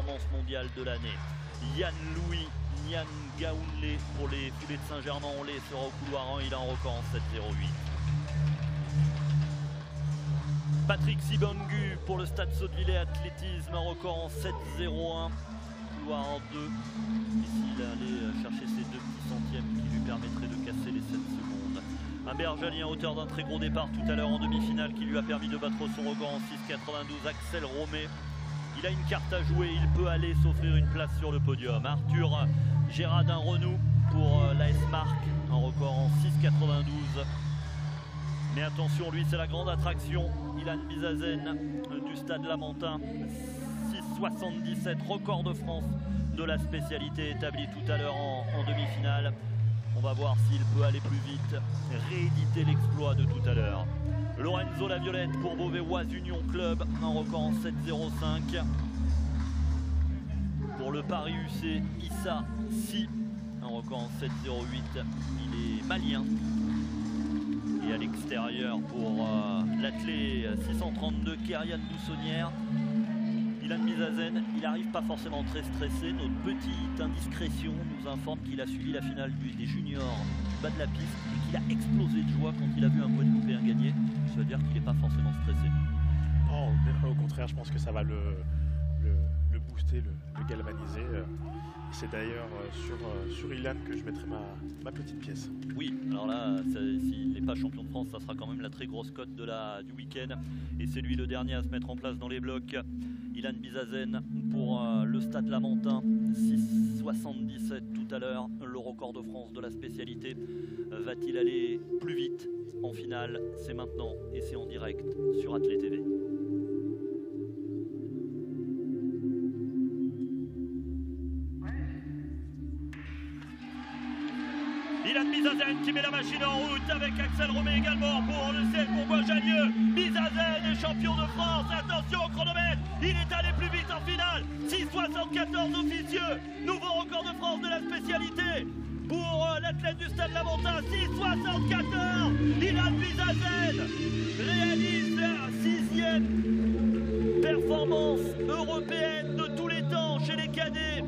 performance mondiale de l'année. Yann Louis, Nian Gaounlé pour les foulées de Saint-Germain-en-Laye sera au couloir 1, il a un record en 7,08. Patrick Sibangu pour le Stade Saut-de-Villers Athlétisme, un record en 7,01. Couloir en 2. Ici, il allait chercher ses 2 petits centièmes qui lui permettraient de casser les 7 secondes. Un Bergalien auteur d'un très gros départ tout à l'heure en demi-finale qui lui a permis de battre son record en 6,92. Axel Romé. Il a une carte à jouer, il peut aller s'offrir une place sur le podium. Arthur Gérardin-Renou pour l'AS Marc, un record en 6,92. Mais attention, lui c'est la grande attraction. Ilan Bizazen du Stade Lamentin, 6,77, record de France de la spécialité établi tout à l'heure en demi-finale. On va voir s'il peut aller plus vite, rééditer l'exploit de tout à l'heure. Lorenzo Laviolette pour Beauvais Oise Union Club, un record en 7,05. Pour le Paris UC, Issa Si, un record en 7,08. Il est malien. Et à l'extérieur pour l'athlète 632, Kerian Doussonnière. Ilan Bizazen, il n'arrive pas forcément très stressé. Notre petite indiscrétion nous informe qu'il a suivi la finale des juniors bas de la piste et qu'il a explosé de joie quand il a vu un poids de coupé gagner. Ça veut dire qu'il n'est pas forcément stressé. Non, au contraire, je pense que ça va le booster, le galvaniser. C'est d'ailleurs sur Ilan que je mettrai ma petite pièce. Oui, alors là, s'il n'est pas champion de France, ça sera quand même la très grosse cote du week-end. Et c'est lui le dernier à se mettre en place dans les blocs. Ilan Bizazen pour le Stade Lamentin, 6,77 tout à l'heure. Le record de France de la spécialité. Va-t-il aller plus vite en finale? C'est maintenant et c'est en direct sur Athlé TV. Ilan Bizazen qui met la machine en route avec Axel Romé également pour le ciel pour Bois-Jallieu. Bizazen est champion de France. Attention au chronomètre, il est allé plus vite en finale. 6,74 officieux. Nouveau record de France de la spécialité pour l'athlète du Stade Lamentin. 6,74. Ilan Bizazen réalise la 6e performance européenne de tous les temps chez les cadets.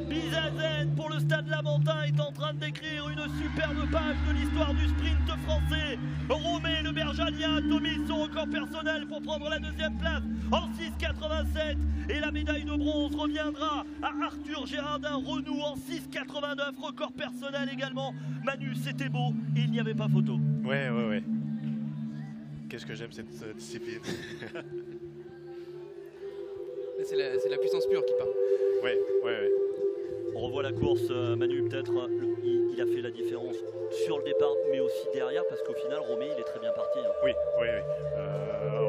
Bizazen pour le Stade Lamentin est en train d'écrire une superbe page de l'histoire du sprint français. Romé, le Bergalien, atomise son record personnel pour prendre la 2e place en 6,87. Et la médaille de bronze reviendra à Arthur Gérardin-Renou en 6,89. Record personnel également. Manu, c'était beau et il n'y avait pas photo. Ouais. Qu'est-ce que j'aime cette discipline. C'est la puissance pure qui parle. Ouais. On revoit la course, Manu, peut-être, il a fait la différence sur le départ, mais aussi derrière, parce qu'au final, Romé, il est très bien parti. Hein. Oui.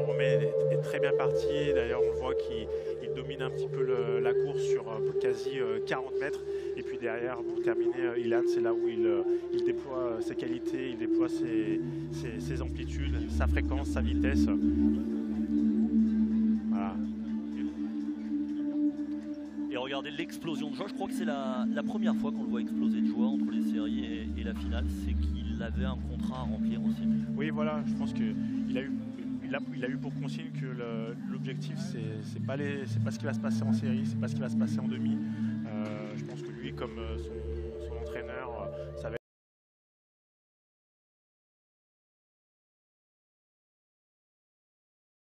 Romé est très bien parti. D'ailleurs, on voit qu'il domine un petit peu la course sur quasi 40 mètres. Et puis derrière, pour terminer, Ilan, c'est là où il déploie ses qualités, il déploie ses amplitudes, sa fréquence, sa vitesse. Voilà. Et regardez l'explosion de joie, je crois que c'est la première fois qu'on le voit exploser de joie entre les séries et la finale, c'est qu'il avait un contrat à remplir aussi. Oui, voilà, je pense qu'il a eu pour consigne que l'objectif c'est pas ce qui va se passer en série, c'est pas ce qui va se passer en demi. Je pense que lui, comme